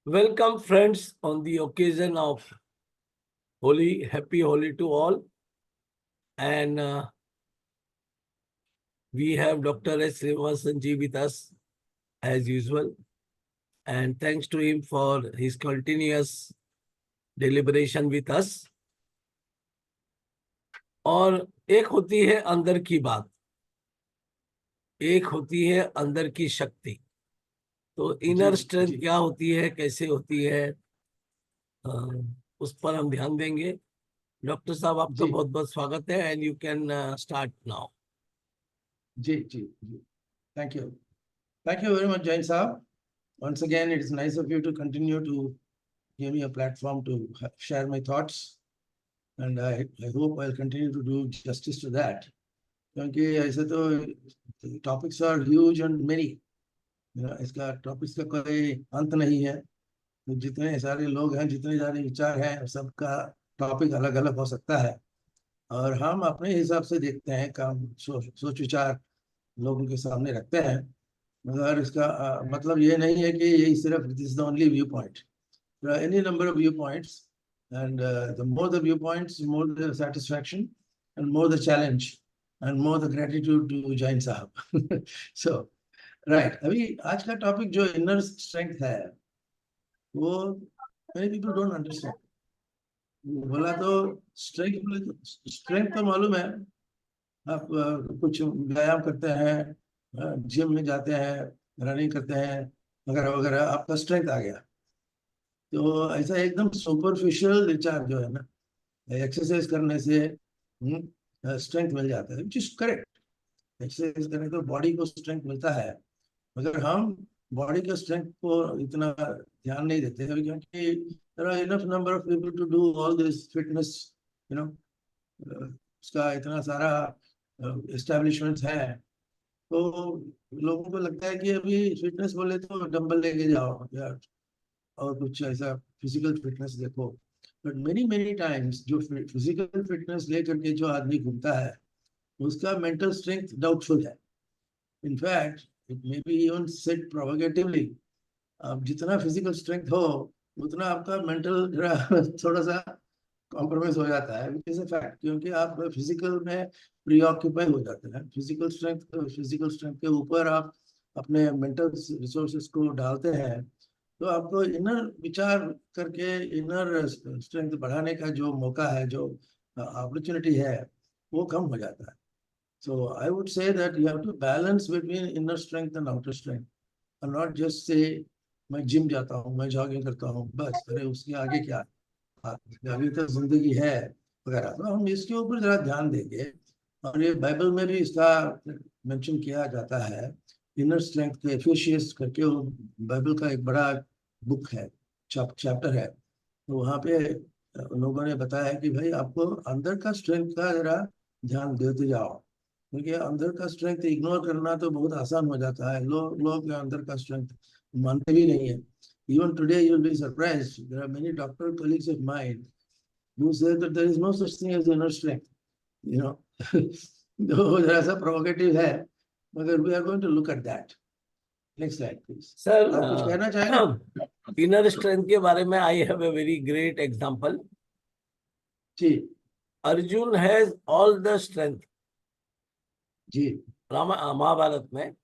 Welcome, friends, on the occasion of Holi. Happy Holi to all. And we have Dr. S. Srivasanji with us as usual. And thanks to him for his continuous deliberation with us. और एक होती है अंदर की बात, एक होती है अंदर की शक्ति। तो इनर स्ट्रेंथ क्या होती है, कैसे होती है, उस पर हम ध्यान देंगे। डॉक्टर साहब, आपका बहुत बहुत स्वागत है and you can start now. जी जी जी, thank you very much, Jain Saab. Once again, it is nice of you to continue to give me a platform to share my thoughts, and I hope I'll continue to do justice to that. क्योंकि ऐसे तो topics are huge and many, इसका topics का कोई अंत नहीं है। तो जितने सारे लोग हैं, जितने सारे विचार हैं, सबका टॉपिक अलग अलग हो सकता है, और हम अपने हिसाब से देखते हैं, काम सोच विचार लोगों के सामने रखते हैं। मगर इसका मतलब ये नहीं है कि यही सिर्फ this is the only view point. There are any number of view points, and the more the view points, more the satisfaction, and more the challenge, and more the gratitude to Jain साहब। So right, अभी आज का topic जो inner strength है, वो many people don't understand. बोला तो strength तो मालूम है, आप कुछ व्यायाम करते हैं, जिम में जाते हैं, रनिंग करते हैं वगैरह वगैरह, आपका स्ट्रेंथ आ गया। तो ऐसा एकदम सुपरफिशियल विचार जो है ना, एक्सरसाइज करने से स्ट्रेंथ मिल जाता है, विच इज करेक्ट। एक्सरसाइज करने तो बॉडी को स्ट्रेंथ मिलता है, मगर हम बॉडी के स्ट्रेंथ को इतना ध्यान नहीं देते हैं, क्योंकि there are enough number of people to do all this fitness, you know, उसका इतना सारा एस्टेब्लिशमेंट्स है। तो लोगों को लगता है कि अभी फिटनेस बोले तो डंबल लेके जाओ या और कुछ ऐसा फिजिकल फिटनेस देखो। बट मेनी मेनी टाइम्स जो फिजिकल फिटनेस लेकर के जो आदमी घूमता है, उसका मेंटल स्ट्रेंथ डाउटफुल है। In fact it may be even said provocatively, अब जितना फिजिकल स्ट्रेंथ हो, उतना आपका मेंटल थोड़ा सा कॉम्प्रोमाइज हो जाता है, विच इज अ फैक्ट। क्योंकि आप फिजिकल में प्रीऑक्यूपाई हो जाते हैं, फिजिकल स्ट्रेंथ के ऊपर आप अपने मेंटल रिसोर्सेज को डालते हैं, तो आपको इनर विचार करके इनर स्ट्रेंथ बढ़ाने का जो मौका है, जो अपॉर्चुनिटी है, वो कम हो जाता है। So I would say that you have to balance between inner strength and outer strength, और नॉट जस्ट से मैं जिम जाता हूँ, मैं जॉगिंग करता हूँ, बस अरे उसके आगे क्या, अभी तो जिंदगी है वगैरह। तो हम इसके ऊपर जरा ध्यान देंगे, और ये बाइबल में भी इसका मेंशन किया जाता है, इनर स्ट्रेंथ के एफिशियंस करके, वो बाइबल का एक बड़ा बुक है, चैप्टर है। तो वहाँ पे लोगों ने बताया है कि भाई आपको अंदर का स्ट्रेंथ का जरा ध्यान देते जाओ, क्योंकि अंदर का स्ट्रेंथ इग्नोर करना तो बहुत आसान हो जाता है। लोग अंदर का स्ट्रेंथ मानते भी नहीं है। Even today, you'll be surprised. There are many doctor colleagues of mine who say that there is no such thing as inner strength. You know, तो जरा सा provocative है, मगर we are going to look at that. Next slide, please. Sir, आप कुछ कहना चाहेंगे? Inner strength के बारे में I have a very great example. जी Arjun has all the strength. जी महाभारत में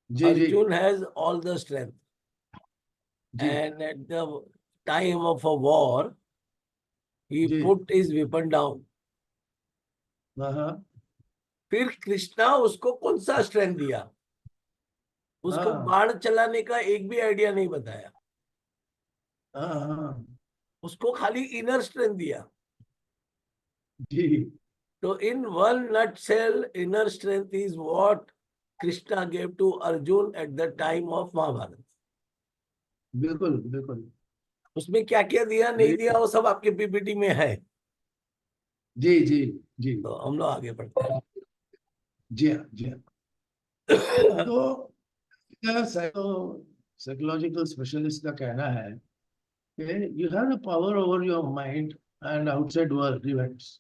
जी जी Arjun has all the strength जी and at the time of a war he जी, पुट हिज वेपन डाउन। हाँ फिर कृष्णा उसको कौन सा स्ट्रेंथ दिया? उसको हाँ बाण चलाने का एक भी आइडिया नहीं बताया, हाँ हाँ, उसको खाली इनर स्ट्रेंथ दिया। जी तो in one nutshell, inner strength is what Krishna gave to Arjun at the time of Mahabharata. बिल्कुल बिल्कुल। उसमें क्या क्या दिया नहीं दिया वो सब आपके पीपीटी में है। जी जी जी तो हम लोग आगे बढ़ते हैं। जी हाँ जी हाँ। तो साइकोलॉजिकल स्पेशलिस्ट का कहना है, you have the power over your mind and outside world events.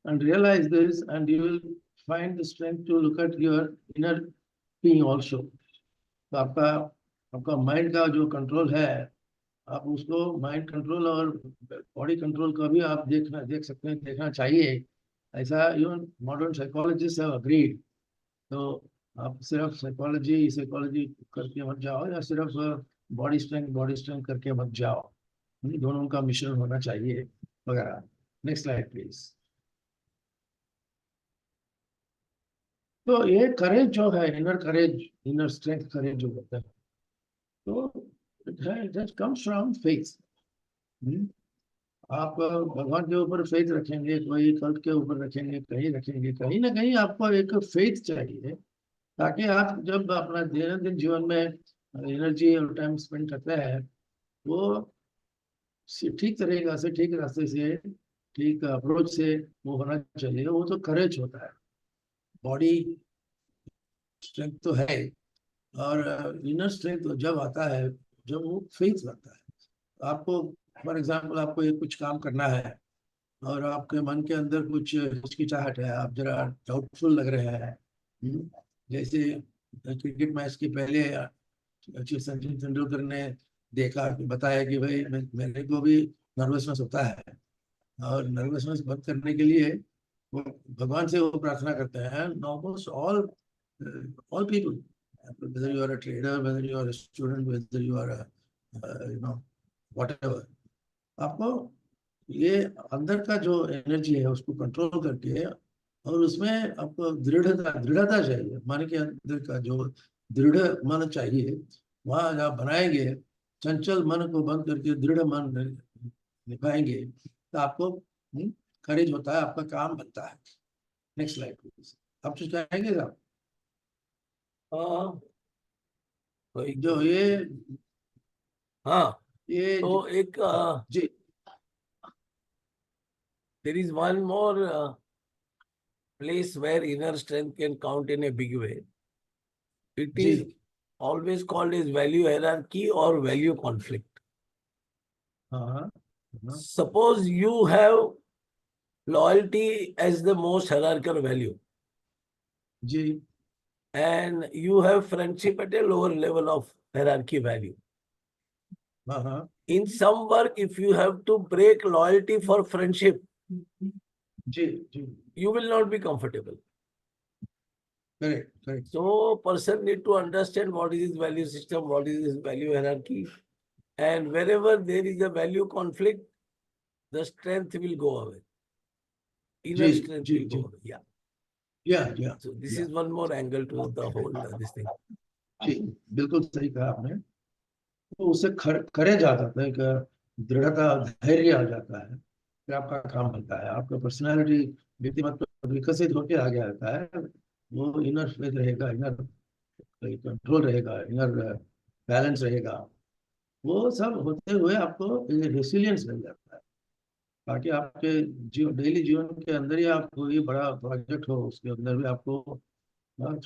And realize this, and you will find the strength to look at your inner being also. तो आपका आपका माइंड का जो कंट्रोल है, आप उसको माइंड कंट्रोल और body control का भी आप देख सकते हैं, देखना चाहिए। ऐसा even modern psychologist have agreed. तो आप सिर्फ साइकोलॉजी साइकोलॉजी करके मत जाओ, या सिर्फ बॉडी स्ट्रेंथ करके मत जाओ। दोनों का मिश्रण होना चाहिए वगैरह। Next slide please. तो ये करेज जो है, इनर करेज, इनर स्ट्रेंथ करेज जो होता है, तो इट कम्स फ्रॉम फेथ। आप भगवान के ऊपर फेथ रखेंगे, कोई कल्ट के ऊपर रखेंगे, कहीं रखेंगे, कहीं ना कहीं आपको एक फेथ चाहिए, ताकि आप जब अपना दैनंदिन जीवन में एनर्जी और टाइम स्पेंड करते हैं, वो ठीक तरीका से, ठीक रास्ते से, ठीक अप्रोच से वो होना चाहिए। वो तो करेज होता है। बॉडी स्ट्रेंथ तो है, और इनर स्ट्रेंथ जब आता है, जब वो फेथ आता है आपको। फॉर एग्जाम्पल, आपको एक कुछ काम करना है और आपके मन के अंदर कुछ हिचकिचाहट है, आप जरा डाउटफुल लग रहे हैं। जैसे क्रिकेट मैच के पहले सचिन तेंदुलकर ने देखा, बताया कि भाई मेरे को भी नर्वसनेस होता है, और नर्वसनेस बंद करने के लिए वो भगवान से वो प्रार्थना करते हैं। Almost all people, whether you are a trader, whether you are a student, whether you are a whatever, आपको ये अंदर का जो एनर्जी है उसको कंट्रोल करके, और उसमें आपको दृढ़ता दृढ़ता चाहिए। मन के अंदर का जो दृढ़ मन चाहिए, वहां आप बनाएंगे, चंचल मन को बंद करके दृढ़ मन निभाएंगे, तो आपको करेज होता है, आपका काम बनता है। Next slide please. आप कुछ कहेंगे साहब? हाँ, जो ये हाँ, ये तो एक जी there is one more place where inner strength can count in a big way. It ji is always called as value hierarchy or value conflict. हाँ हाँ हाँ, Suppose you have loyalty as the most hierarchical value, ji and you have friendship at a lower level of hierarchy value. हाँ हाँ, In some work, if you have to break loyalty for friendship, जी जी, you will not be comfortable. Correct correct, So person need to understand what is his value system, what is his value hierarchy, and wherever there is a value conflict, the strength will go away. Inner जी strength जी will जी, go away. Yeah. या So this या is one more angle to the whole this thing. जी, बिल्कुल सही कहा आपने। तो उससे करेज आ जाता है, एक दृढ़ता, धैर्य आ जाता है, फिर आपका काम बनता है, आपका पर्सनालिटी, व्यक्तिमत्व विकसित होकर आगे आता है। वो इनर फेथ रहेगा, इनर कंट्रोल रहेगा, इनर बैलेंस रहेगा। वो सब होते हुए आपको रेसिलियंस मिल जाता है, ताकि आपके डेली जीवन के अंदर ही आप कोई बड़ा प्रोजेक्ट हो, उसके अंदर भी आपको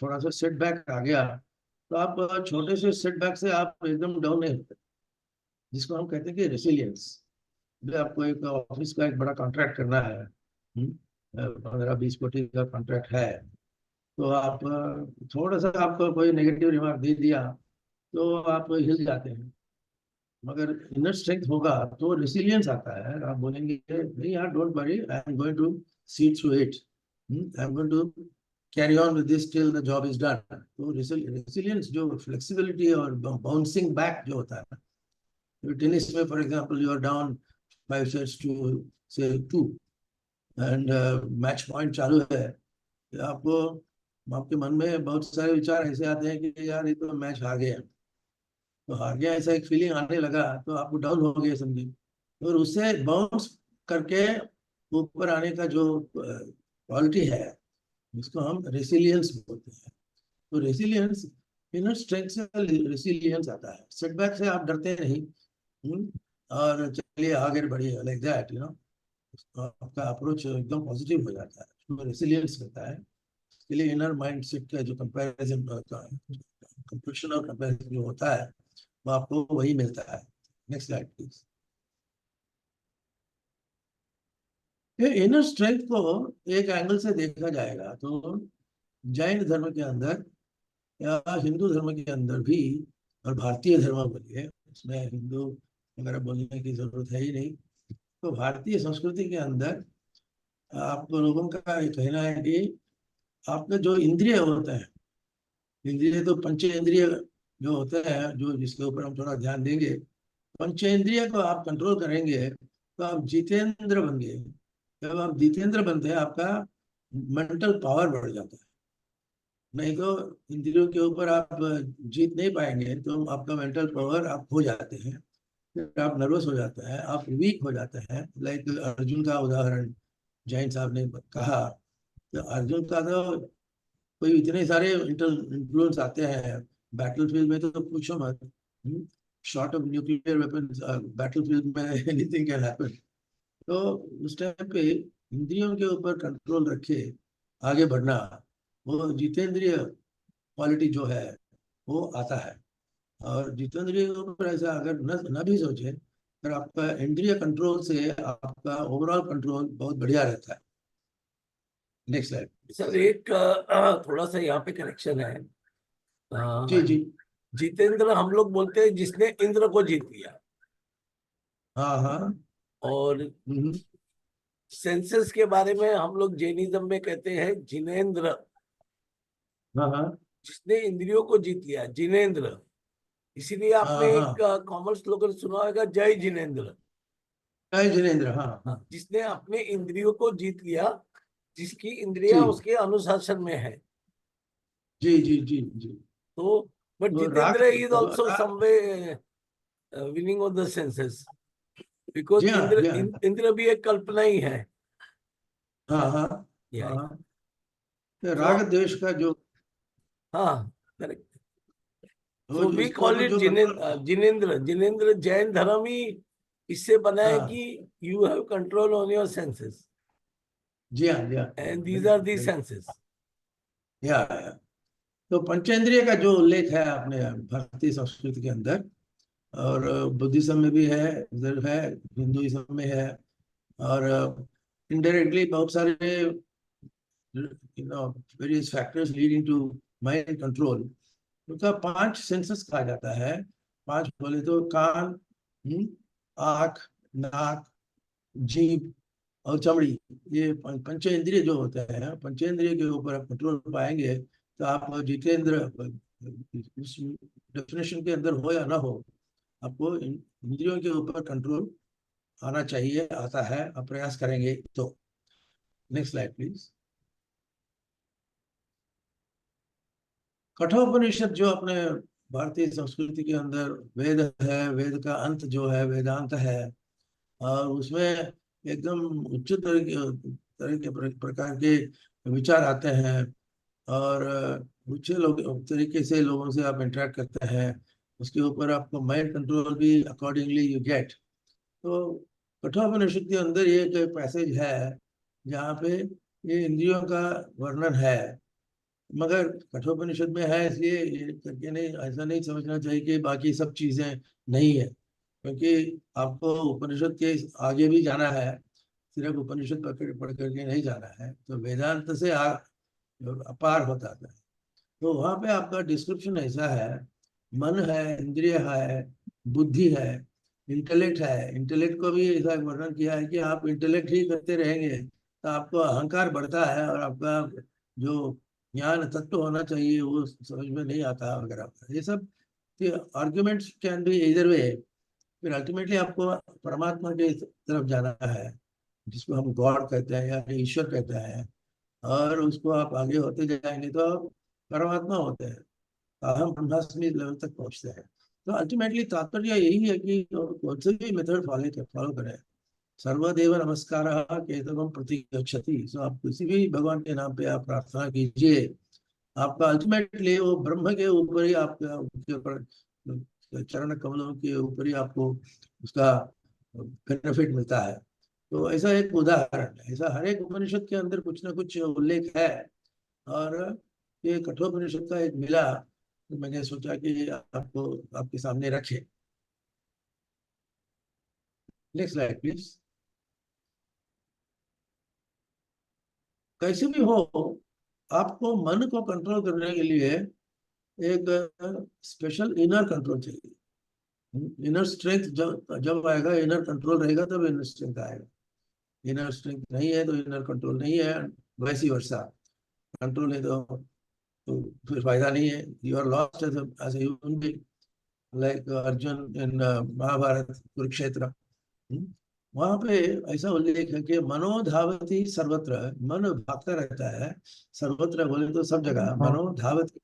थोड़ा सा सेटबैक आ गया, तो आप छोटे से सेटबैक से आप एकदम डाउन नहीं होते, जिसको हम कहते हैं कि रेसिलियंस। भी आपको एक ऑफिस का एक बड़ा कॉन्ट्रैक्ट करना है, 15-20 कोटी का कॉन्ट्रैक्ट है, तो आप थोड़ा सा आपको कोई नेगेटिव रिमार्क दे दिया तो आप हिल जाते हैं। मगर इनर स्ट्रेंथ होगा तो रेसिलियंस आता है, आप बोलेंगे नहीं यार, don't worry, I am going to see through it, I am going to carry on with this till the job is done. तो रेसिलियंस, जो फ्लेक्सिबिलिटी और बाउंसिंग बैक जो होता है, टेनिस में for example you are down 5 sets to से 2, and match point चालू है, आपको, आपके मन में बहुत सारे विचार ऐसे आते हैं कि यार ये तो मैच हार गया, तो हार गया, ऐसा एक फीलिंग आने लगा, तो आपको डाउन हो गया समझिए। और उससे बाउंस करके ऊपर आने का जो क्वालिटी है, उसको हम रेसिलियंस बोलते हैं। तो रेसिलियंस, इनर स्ट्रेंथ से रेसिलियंस आता है, सेटबैक से आप डरते नहीं। और चलिए आगे बढ़िए, लाइक दैट आपका अप्रोच एकदम पॉजिटिव हो जाता है, उसमें रेसिलियंस रहता है। इसके लिए इनर माइंड सेट का जो कंपैरिजन होता है, कंपैरिजन और कंपैरिजन जो होता है, वो आपको वही मिलता है। Next slide please. ये इनर स्ट्रेंथ को एक एंगल से देखा जाएगा तो जैन धर्म के अंदर या हिंदू धर्म के अंदर भी और भारतीय धर्म बोलिए, उसमें हिंदू वगैरह बोलने की जरूरत है ही नहीं। तो भारतीय संस्कृति के अंदर आप लोगों का ये कहना है कि आपके जो इंद्रिय होते हैं, इंद्रिय तो पंचेंद्रिय जो होते हैं, जो जिसके ऊपर हम थोड़ा ध्यान देंगे, पंचेंद्रिय को आप कंट्रोल करेंगे तो आप जितेंद्र बन गए। जब आप जितेंद्र बनते हैं, आपका मेंटल पावर बढ़ जाता है। नहीं तो इंद्रियों के ऊपर आप जीत नहीं पाएंगे, तो आपका मेंटल पावर आप खो जाते हैं, फिर आप नर्वस हो जाते हैं, आप वीक हो जाते हैं। लाइक अर्जुन का उदाहरण जैन साहब ने कहा, तो अर्जुन का तो कोई इतने सारे इन्फ्लुएंस आते हैं बैटल फील्ड में, तो पूछो मत। Short of nuclear weapon battle field में एनीथिंग कैन हैपन। तो उस टाइम पे इंद्रियों के ऊपर कंट्रोल रखे आगे बढ़ना, वो जितेंद्रिय क्वालिटी जो है वो आता है। और जितेंद्रिय के ऊपर ऐसा अगर न भी सोचे, पर आपका इंद्रिय कंट्रोल से आपका ओवरऑल कंट्रोल बहुत बढ़िया रहता है। Next slide. सर एक थोड़ा सा यहाँ पे करेक्शन है। जी जी। जितेंद्र हम लोग बोलते हैं जिसने इंद्र को जीत लिया, हाँ हाँ। और हम्म। सेंसेस के बारे में हम लोग जैनिज्म में कहते हैं जिनेंद्र, हाँ हाँ। जिसने इंद्रियों को जीत लिया, जिनेंद्र। इसीलिए आपने हाँ हाँ। एक कॉमन स्लोगन सुना होगा, जय जिनेंद्र। जय जिनेन्द्र, हाँ हाँ। जिसने अपने इंद्रियों को जीत लिया, जिसकी इंद्रियां जी उसके अनुशासन में है। जी जी जी जी। तो बट तो राग, जितेंद्र इज ऑल्सो राग। Someway winning of the senses, because जी हाँ इंद्र जी हाँ। इंद्र भी एक कल्पना ही है। हाँ हाँ। या हाँ। तो तो राग द्वेष का जो, हाँ, करेक्ट। वो सो वी उसके कॉल ऊपर इट जो कंट्रोल। जिनेन्द्र। जिनेन्द्र जैन धर्म ही इससे बना है हाँ। कि you have control on your senses, जी हाँ जी हाँ। एंड दीज आर बिल्कुल दी बिल्कुल। सेंसेस। या तो पंचेंद्रिय का जो उल्लेख है अपने भारतीय संस्कृति के अंदर, और बुद्धिज्म में भी है, इधर है, हिंदुइज्म में है, और इनडायरेक्टली बहुत सारे various factors leading to mind control. उनका पांच सेंसेस कहा जाता है। पांच बोले तो कान, आंख, नाक, जीभ और चमड़ी। ये पंचेंद्रिय जो होते हैं, पंचेंद्रिय के ऊपर आप कंट्रोल पाएंगे तो आप जितेंद्र, उस डेफिनेशन के अंदर हो या ना हो, आपको इंद्रियों के ऊपर कंट्रोल आना चाहिए, आता है, आप प्रयास करेंगे तो। Next slide please. कठोपनिषद जो अपने भारतीय संस्कृति के अंदर वेद है, वेद का अंत जो है वेदांत है, और उसमें एकदम उच्च तरह के प्रकार के विचार आते हैं, और उच्च लोग तरीके से लोगों से आप इंटरेक्ट करते हैं, उसके ऊपर आपको माइंड कंट्रोल भी अकॉर्डिंगली यू गेट। तो कठोपनिषद के अंदर ये एक पैसेज है जहाँ पे ये इंद्रियों का वर्णन है, मगर कठोपनिषद में है इसलिए ये करके नहीं, ऐसा नहीं समझना चाहिए कि बाकी सब चीजें नहीं है, क्योंकि आपको उपनिषद के आगे भी जाना है, सिर्फ उपनिषद पढ़ करके नहीं जाना है। तो वेदांत से अपार होता है। तो वहां पे आपका डिस्क्रिप्शन ऐसा है, मन है, इंद्रिय है, बुद्धि है, इंटेलेक्ट है। इंटेलेक्ट को भी ऐसा वर्णन किया है कि आप इंटेलेक्ट ही करते रहेंगे तो आपको अहंकार बढ़ता है, और आपका जो ज्ञान तत्व होना चाहिए वो समझ में नहीं आता वगैरह, ये सब आर्ग्यूमेंट्स कैन बी इधर वे। फिर अल्टीमेटली आपको परमात्मा के तरफ जाना है, जिसको हम गॉड कहते हैं या ईश्वर कहते हैं, और उसको आप आगे होते जाएंगे तो आप परमात्मा होते हैं, अहम ब्रह्मास्मि लेवल तक पहुंचते हैं। तो अल्टीमेटली तात्पर्य यही है कि कौन से भी मेथड फॉलो करें, सर्वदेव नमस्कार केतवम प्रति गच्छति। सो आप किसी भी भगवान के नाम पे आप प्रार्थना कीजिए, आपका अल्टीमेटली वो ब्रह्म के ऊपर ही, आपका उसके ऊपर चरण कमलों के ऊपर ही आपको उसका बेनिफिट मिलता है। तो ऐसा एक उदाहरण है, ऐसा हर एक उपनिषद के अंदर कुछ ना कुछ उल्लेख है। और ये कठोपनिषद का एक मिला, तो मैंने सोचा कि आपको आपके सामने रखे। Next slide please. कैसे भी हो, आपको मन को कंट्रोल करने के लिए एक स्पेशल इनर कंट्रोल चाहिए। इनर स्ट्रेंथ जब जब आएगा, इनर कंट्रोल रहेगा तब इनर स्ट्रेंथ आएगा। इनर स्ट्रेंथ नहीं है तो इनर कंट्रोल नहीं है, वैसी वर्षा। कंट्रोल है तो फिर फायदा नहीं है। You are lost as human being, like Arjun in Mahabharat Kurukshetra. वहां पे ऐसा उल्लेख है कि मनो धावती सर्वत्र, मन भागता रहता है सर्वत्र, बोले तो सब जगह। मनो धावती,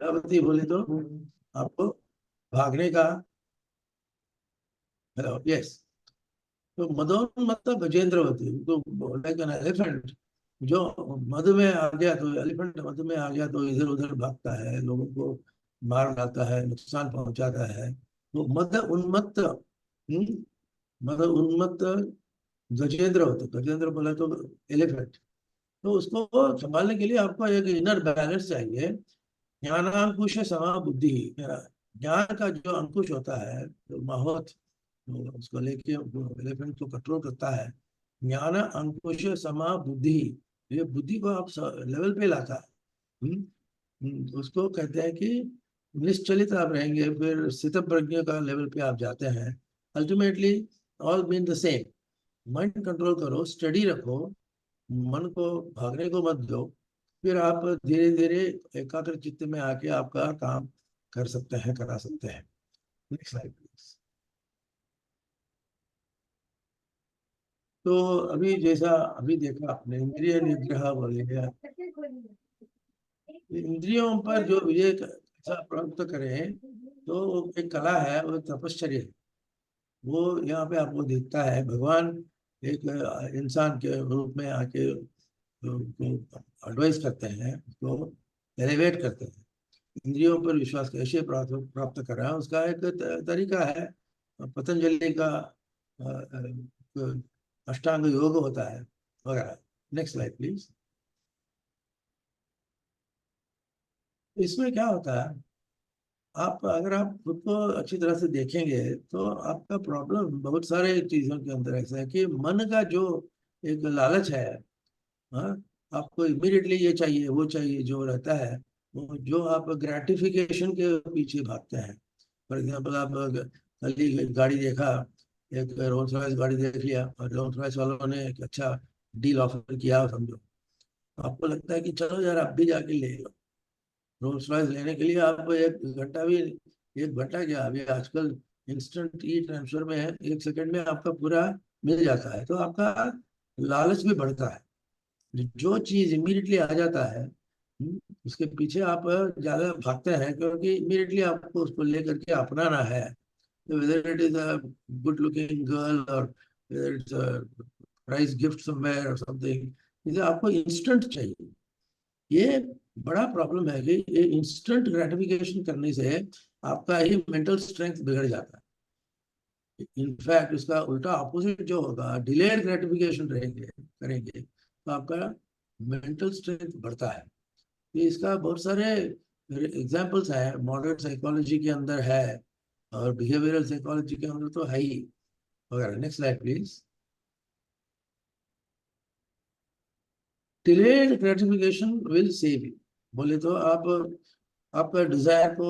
धावती बोले तो आपको भागने का। Hello, yes. तो मदोन्मत्त गजेंद्रवती, तो लाइक एन एलिफेंट, जो मद में आ गया तो, एलिफेंट मद में आ गया तो इधर उधर भागता है, लोगों को मार डालता है, नुकसान पहुंचाता है। तो मद उन्मत्त, मद उन्मत्त गजेंद्र होता, गजेंद्र बोला तो एलिफेंट। तो उसको संभालने के लिए आपको एक इनर बैलेंस चाहिए। ज्ञानांकुश समा बुद्धि, ज्ञान का जो अंकुश होता है, जो माहौत, तो उसको लेके एलिफेंट को कंट्रोल करता है। ज्ञान अंकुश समा बुद्धि, ये बुद्धि को आप लेवल पे लाता है। उसको कहते हैं कि निश्चलित आप रहेंगे, फिर स्थित प्रज्ञ का लेवल पे आप जाते हैं। Ultimately all mean the same. Mind control करो, स्टडी रखो, मन को भागने को मत दो, फिर आप धीरे धीरे एकाग्र चित्त में आके आपका काम कर सकते हैं, करा सकते हैं। Next slide please. तो अभी जैसा अभी देखा आपने, इंद्रिय निग्रह बोले गया, इंद्रियों पर जो विजय ऐसा प्राप्त करें, तो एक कला है, वो तपश्चर्या है। वो यहाँ पे आपको दिखता है, भगवान एक इंसान के रूप में आके एडवाइस करते हैं, उसको एलिवेट करते हैं। इंद्रियों पर विश्वास कैसे प्राप्त प्राप्त करा, उसका एक तरीका है। पतंजलि का अष्टांग योग होता है वगैरह। Next slide please. इसमें क्या होता है, आप अगर आप खुद को अच्छी तरह से देखेंगे तो आपका प्रॉब्लम बहुत सारे चीजों के अंदर ऐसा है कि मन का जो एक लालच है, हाँ, आपको इमीडिएटली ये चाहिए वो चाहिए जो रहता है, वो जो आप ग्रेटिफिकेशन के पीछे भागते हैं। फॉर एग्जाम्पल, आप कल ही गाड़ी देखा, एक रोल्स रॉयस गाड़ी देख लिया, और रोल्स रॉयस वालों ने एक अच्छा डील ऑफर किया समझो, आपको लगता है कि चलो यार आप भी जाके ले लो। रोल्स रॉयस लेने के लिए आप एक घंटा भी, एक घंटा क्या, अभी आजकल इंस्टेंट ई ट्रांसफर में है, 1 सेकंड में आपका पूरा मिल जाता है, तो आपका लालच भी बढ़ता है। जो चीज इमीडिएटली आ जाता है, उसके पीछे आप ज्यादा भागते हैं, क्योंकि इमीडिएटली आपको उसको लेकर के अपनाना है। Whether it is a good looking girl, और whether it's a prize gift somewhere और समथिंग, इसे आपको इंस्टेंट चाहिए। ये बड़ा प्रॉब्लम है कि ये इंस्टेंट ग्रेटिफिकेशन करने से आपका ही मेंटल स्ट्रेंथ बिगड़ जाता है। इनफैक्ट इसका उल्टा ऑपोजिट जो होगा, डिलेड ग्रेटिफिकेशन रहेंगे करेंगे, तो आपका मेंटल स्ट्रेंथ बढ़ता है। ये इसका बहुत सारे एग्जाम्पल्स हैं, मॉडर्न साइकोलॉजी के अंदर है, और बिहेवियरल साइकोलॉजी के अंदर तो है ही वगैरह। Next slide please. Delayed gratification will save you, बोले तो आप आपका डिजायर को,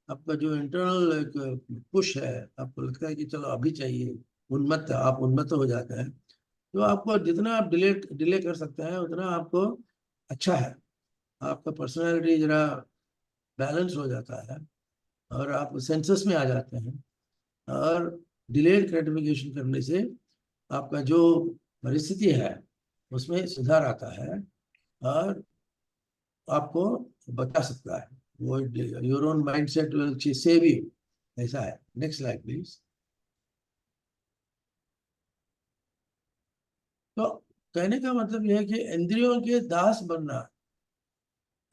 आपका जो इंटरनल एक पुश है, आपको लगता है कि चलो अभी चाहिए, उन्मत्त, आप उन्मत्त हो जाते हैं। तो आपको जितना आप डिले डिले कर सकते हैं उतना आपको अच्छा है। आपका पर्सनालिटी जरा बैलेंस हो जाता है, और आप सेंसस में आ जाते हैं। और डिलेड ग्रेटिफिकेशन करने से आपका जो परिस्थिति है उसमें सुधार आता है, और आपको बचा सकता है। वो your own mind set will save you, ऐसा है। Next slide please. तो कहने का मतलब यह है कि इंद्रियों के दास बनना,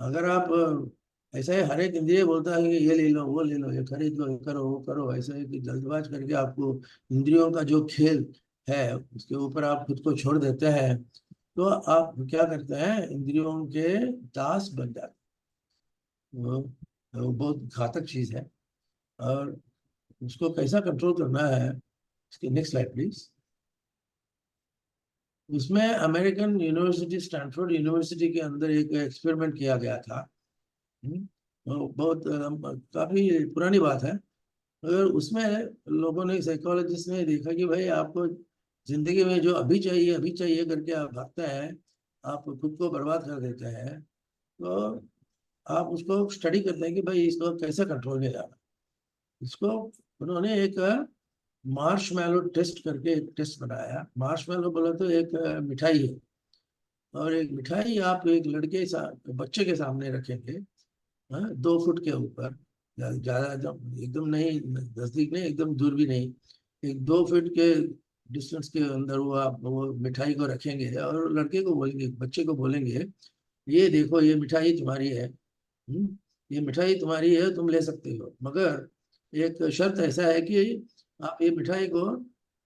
अगर आप ऐसा है, हर एक इंद्रिय बोलता है कि ये ले लो वो ले लो, ये खरीद लो, ये करो वो करो, ऐसा है कि जल्दबाज करके आपको इंद्रियों का जो खेल है उसके ऊपर आप खुद को छोड़ देते हैं, तो आप क्या करते हैं, इंद्रियों के दास बन जाते हैं। वो बहुत घातक चीज है, और उसको कैसा कंट्रोल करना है, इसके नेक्स्ट स्लाइड प्लीज। उसमें अमेरिकन यूनिवर्सिटी, स्टैनफोर्ड यूनिवर्सिटी के अंदर एक एक्सपेरिमेंट किया गया था। बहुत काफी पुरानी बात है, मगर उसमें लोगों ने, साइकोलॉजिस्ट ने देखा कि भाई आपको जिंदगी में जो अभी चाहिए करके आप भागते हैं, आप खुद को बर्बाद कर देते हैं, तो आप उसको स्टडी करते हैं कि भाई इसको कैसे कंट्रोल में लाना। इसको उन्होंने एक मार्शमैलो टेस्ट करके एक टेस्ट बनाया। मार्शमैलो बोला तो एक मिठाई है, और एक मिठाई आप एक लड़के बच्चे के सामने रखेंगे, हाँ, 2 फुट के ऊपर, ज्यादा एकदम नहीं, नजदीक नहीं, एकदम दूर भी नहीं, एक 2 फुट के डिस्टेंस के अंदर वो आप वो मिठाई को रखेंगे, और लड़के को बोलेंगे, बच्चे को बोलेंगे, ये देखो ये मिठाई तुम्हारी है, ये मिठाई तुम्हारी है, तुम ले सकते हो, मगर एक शर्त ऐसा है कि आप ये मिठाई को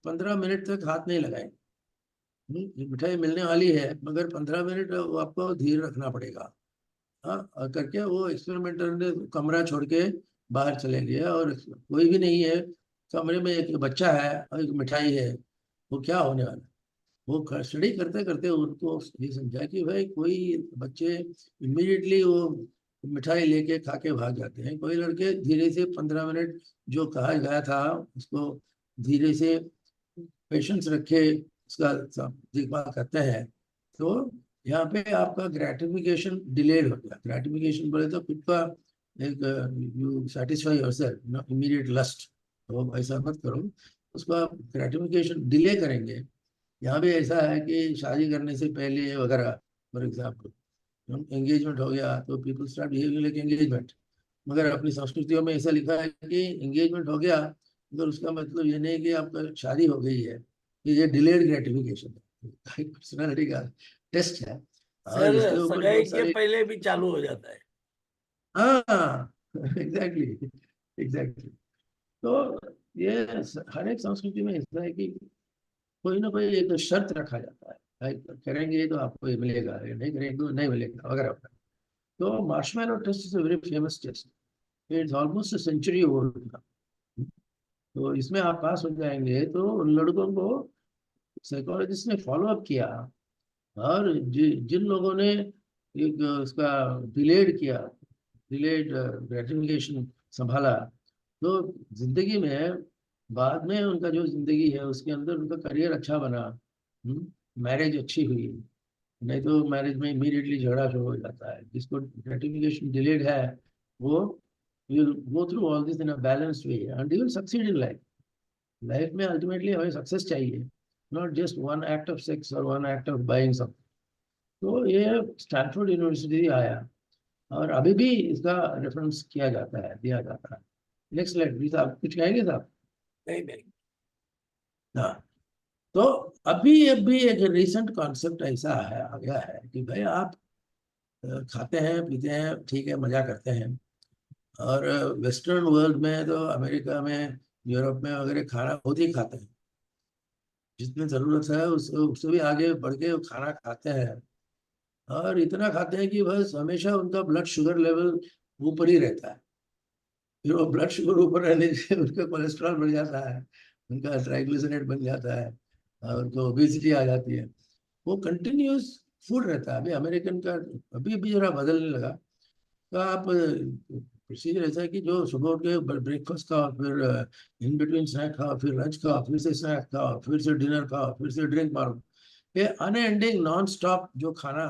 15 मिनट तक हाथ नहीं लगाएंगे। ये मिठाई मिलने वाली है, मगर 15 मिनट वो आपको धीरे रखना पड़ेगा। हाँ, और करके वो एक्सपेरिमेंटर ने कमरा छोड़ के बाहर चले गए, और कोई भी नहीं है कमरे में, एक बच्चा है और एक मिठाई है, वो क्या होने वाला है? वो स्टडी करते करते उनको ये समझा कि भाई कोई बच्चे इमीडिएटली वो मिठाई लेके खा के भाग जाते हैं, कोई लड़के धीरे से 15 मिनट जो कहा गया था उसको धीरे से पेशेंस रखे उसका देखभाल करते हैं, तो यहाँ पे आपका ग्रेटिफिकेशन डिलेड हो गया। ग्रेटिफिकेशन बोले तो खुद का एक, you satisfy yourself, no immediate lust, तो ऐसा मत करो, उसको आप ग्रेटिफिकेशन डिले करेंगे। यहाँ भी ऐसा है कि शादी करने से पहले वगैरह, फॉर एग्जाम्पल एंगेजमेंट हो गया तो people start behaving like engagement, मगर अपनी संस्कृतियों में ऐसा लिखा है कि एंगेजमेंट हो गया, मगर उसका मतलब ये नहीं कि आपका शादी हो गई है, कि ये डिलेड ग्रेटिफिकेशन है, पर्सनालिटी का टेस्ट है, और सर इसके ऊपर सगाई बहुत के सारे। पहले भी चालू हो जाता है। हाँ, एग्जैक्टली, एग्जैक्टली। तो ये हर एक संस्कृति में ऐसा है कि कोई ना कोई एक शर्त रखा जाता है, भाई करेंगे तो आपको ये मिलेगा, ये नहीं करेंगे तो नहीं मिलेगा वगैरह वगैरह। तो marshmallow test is a very famous test, it's almost a century old. तो इसमें आप पास हो जाएंगे तो उन लड़कों को साइकोलॉजिस्ट ने फॉलो अप किया, और जिन लोगों ने एक उसका डिलेड किया, डिलेड ग्रेटिफिकेशन संभाला, तो जिंदगी में बाद में उनका जो जिंदगी है उसके अंदर उनका करियर अच्छा बना, मैरिज अच्छी हुई। नहीं तो मैरिज में इमीडिएटली झगड़ा शुरू हो जाता है। जिसको ग्रेटिफिकेशन डिलेड है, वो will go through all this in a balanced way and he will succeed in life. Life में अल्टीमेटली हमें सक्सेस चाहिए, not just one act of sex और one act of buying something. तो ये Stanford university आया, और अभी भी इसका रेफरेंस किया जाता है, दिया जाता है। नेक्स्ट स्लाइड प्लीज, आप कुछ कहेंगे साहब? नहीं नहीं। हाँ, तो अभी अभी एक रिसेंट कॉन्सेप्ट ऐसा है, आ गया है कि भाई आप खाते हैं पीते हैं, ठीक है, मजा करते हैं, और वेस्टर्न वर्ल्ड में तो अमेरिका में, यूरोप में वगैरह खाना बहुत ही खाते हैं, जितनी जरूरत है उससे भी आगे बढ़ के वो खाना खाते हैं, और इतना खाते हैं कि बस हमेशा उनका ब्लड शुगर लेवल ऊपर ही रहता है। फिर वो ब्लड शुगर ऊपर रहने से उनका कोलेस्ट्रॉल बढ़ जाता है, उनका ट्राइग्लिसराइड बन जाता है, और उनको ओबेसिटी आ जाती है। वो कंटिन्यूस फूड रहता है। अभी अमेरिकन का अभी भी जरा बदलने लगा। तो आप प्रोसीजर ऐसा है कि जो सुबह उठ के ब्रेकफास्ट खाओ, फिर इन बिटवीन स्नैक खाओ, फिर लंच खाओ, फिर से स्नैक खाओ, फिर से डिनर खाओ, फिर से ड्रिंक मारो, ये अनएंडिंग नॉन स्टॉप जो खाना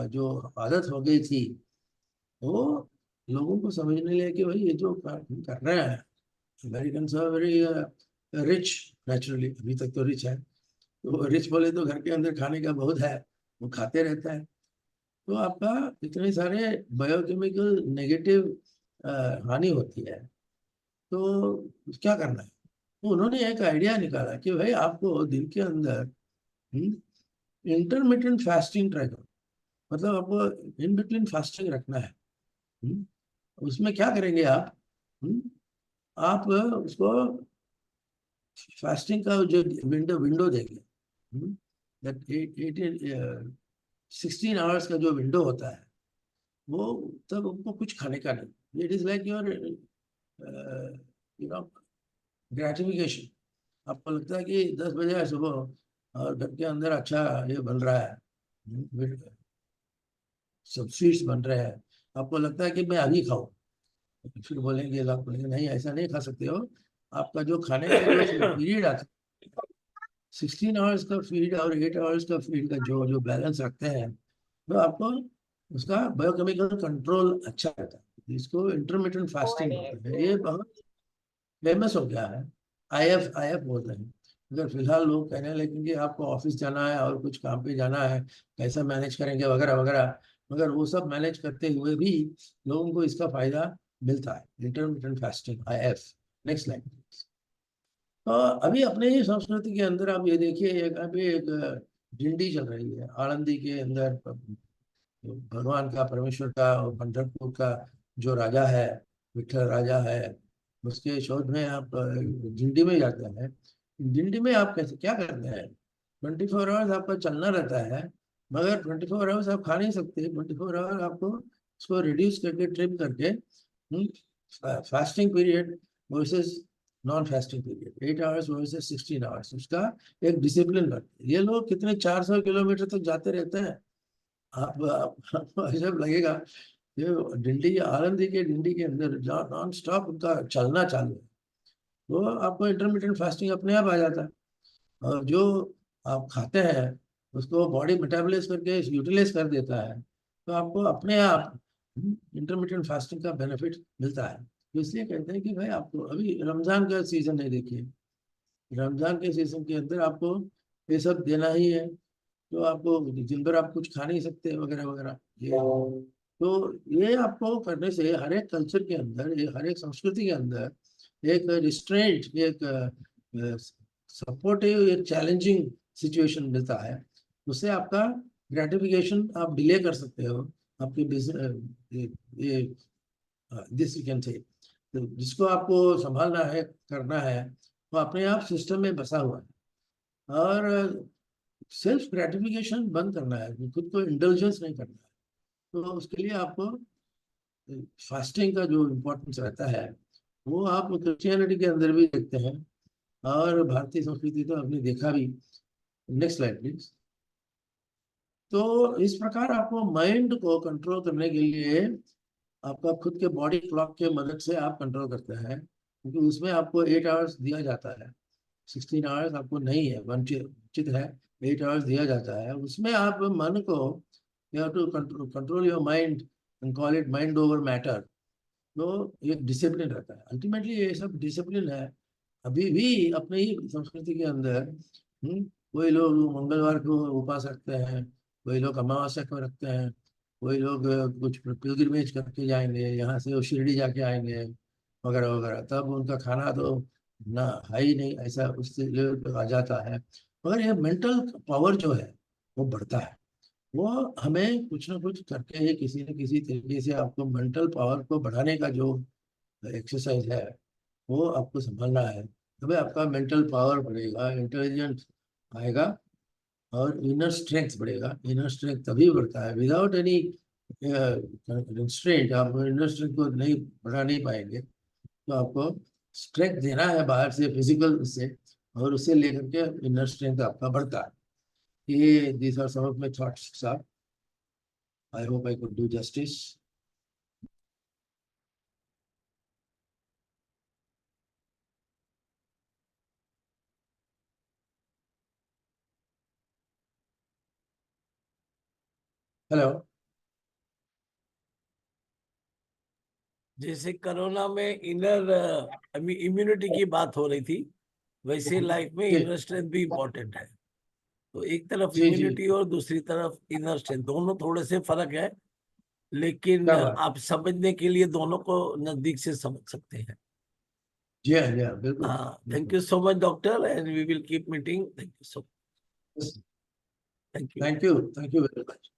जो आदत हो गई थी, वो लोगों को समझने लगे कि भाई ये जो कर रहे हैं, अमेरिकन वेरी रिच, नेचुरली अभी तक तो रिच है, तो रिच बोले तो घर के अंदर खाने का बहुत है, वो खाते रहता है। तो आपका इतने सारे बायोकेमिकल नेगेटिव हानि होती है। तो क्या करना है? तो उन्होंने एक आइडिया निकाला कि भाई आपको दिन के अंदर इंटरमिटेंट फास्टिंग ट्राई करो, मतलब आपको इन बिटवीन फास्टिंग रखना है। हम्म, उसमें क्या करेंगे आप? हम्म, आप उसको फास्टिंग का जो विंडो विंडो देंगे, दैट 16 आवर्स का जो विंडो होता है, वो तब उनको कुछ खाने का नहीं। It is like your you know gratification. आपको लगता है कि 10 बजे है सुबह, और घर के अंदर अच्छा ये बन रहा है, सब स्वीट्स बन रहे हैं, आपको लगता है कि मैं अभी खाऊं, फिर बोलेंगे, आप बोलेंगे नहीं ऐसा नहीं खा सकते हो, आपका जो खाने का जो पीरियड आता है 16 आवर्स का फीड और 8 आवर्स का फीड का जो जो बैलेंस रखते हैं, तो आपको उसका बायोकेमिकल कंट्रोल अच्छा रहता है, इसको इंटरमिटेंट फास्टिंग बोलते हैं। ये बहुत फेमस हो गया है, आईएफ बोलते हैं। अगर फिलहाल लोग कहने लगे कि आपको ऑफिस जाना है और कुछ काम पे जाना है, कैसा मैनेज करेंगे वगैरह वगैरह, मगर वो सब मैनेज करते हुए भी लोगों को इसका फायदा मिलता है, intermittent fasting, if. Next line. तो अभी अपने ही संस्कृति के अंदर आप ये देखिए, अभी एक डिंडी चल रही है आनंदी के अंदर, भगवान का, परमेश्वर का और पंढरपुर का जो राजा है, विठल राजा है, उसके शोध में आप डिंडी में जाते हैं। डिंडी में आप कैसे क्या करते हैं, 24 आवर्स आपका चलना रहता है, मगर 24 आवर्स आप खा नहीं सकते। 24 आवर आपको उसको रिड्यूस करके, ट्रिम करके, fasting period versus non fasting period, 8 hours versus 16 hours, उसका एक डिसिप्लिन रखते हैं। ये लोग कितने 400 किलोमीटर तक जाते रहते हैं। आपको ऐसा लगेगा ये डिंडी, आनंदी के डिंडी के अंदर नॉन स्टॉप उनका चलना चालू है, तो आपको इंटरमीडिएट फास्टिंग अपने आप आ जाता है। और जो आप खाते हैं उसको बॉडी मेटाबॉलाइज करके यूटिलाइज कर देता है, तो आपको अपने आप इंटरमीडिएट फास्टिंग का बेनिफिट मिलता है। तो इसलिए कहते हैं कि भाई आपको अभी रमजान का सीजन है, देखिए रमजान के सीजन के अंदर आपको ये सब देना ही है, तो आपको दिन भर आप कुछ खा नहीं सकते वगैरह वगैरह। ये तो ये आपको करने से हर एक कल्चर के अंदर, ये हर एक संस्कृति के अंदर एक रिस्ट्रेंट, एक सपोर्टिव, एक चैलेंजिंग सिचुएशन मिलता है। उससे आपका ग्रेटिफिकेशन आप डिले कर सकते हो, आपके बिजनेस, ये दिस यू कैन से, तो जिसको आपको संभालना है, करना है, वो अपने आप सिस्टम में बसा हुआ है। और सेल्फ ग्रेटिफिकेशन बंद करना है, खुद को इंडल्जेंस नहीं करना है। तो उसके लिए आपको फास्टिंग का जो इम्पोर्टेंस रहता है, वो आप क्रिश्चियनिटी के अंदर भी देखते हैं और भारतीय संस्कृति तो आपने देखा भी। Next slide please. तो इस प्रकार आपको माइंड को कंट्रोल करने के लिए आपका खुद के बॉडी क्लॉक के मदद से आप कंट्रोल करते हैं, क्योंकि उसमें आपको 8 आवर्स दिया जाता है, 16 आवर्स आपको नहीं है, वंचित है, 8 आवर्स दिया जाता है। उसमें आप मन को, you have to control your mind and call it mind over matter. तो एक डिसिप्लिन रहता है, अल्टीमेटली ये सब डिसिप्लिन है। अभी भी अपने ही संस्कृति के अंदर कोई लोग मंगलवार को उपवास रखते हैं, कोई लोग अमावस्या को रखते हैं, कोई लोग कुछ पिलग्रिमेज करके जाएंगे, यहाँ से वो शिरडी जाके आएंगे वगैरह वगैरह, तब उनका खाना तो ना है ही नहीं, ऐसा उससे लेवल पर आ जाता है। मगर ये मेंटल पावर जो है वो बढ़ता है, वो हमें कुछ ना कुछ करके ही किसी न किसी तरीके से आपको मेंटल पावर को बढ़ाने का जो एक्सरसाइज है वो आपको संभालना है। तभी आपका मेंटल पावर बढ़ेगा, इंटेलिजेंस आएगा और इनर स्ट्रेंथ बढ़ेगा। इनर स्ट्रेंथ तभी बढ़ता है, विदाउट एनी कंस्ट्रेंट आप इनर स्ट्रेंथ को नहीं बढ़ा नहीं पाएंगे। तो आपको स्ट्रेंथ देना है बाहर से, फिजिकल से, और उससे लेकर के इनर स्ट्रेंथ आपका बढ़ता है। ये these are some of my thoughts साहब, I hope I could do justice. Hello. जैसे कोरोना में इनर इम्यूनिटी की बात हो रही थी, वैसे लाइफ में जी इनर स्ट्रेंथ भी इम्पोर्टेंट है। तो एक तरफ जी जी, इम्यूनिटी और दूसरी तरफ इनर स्ट्रेंथ, दोनों थोड़े से फर्क है, लेकिन क्या बात। आप समझने के लिए दोनों को नजदीक से समझ सकते हैं। जी हाँ बिल्कुल हाँ, थैंक बिल्कुल। You so much doctor, and we will keep meeting. Thank you so, thank you. Thank you very much.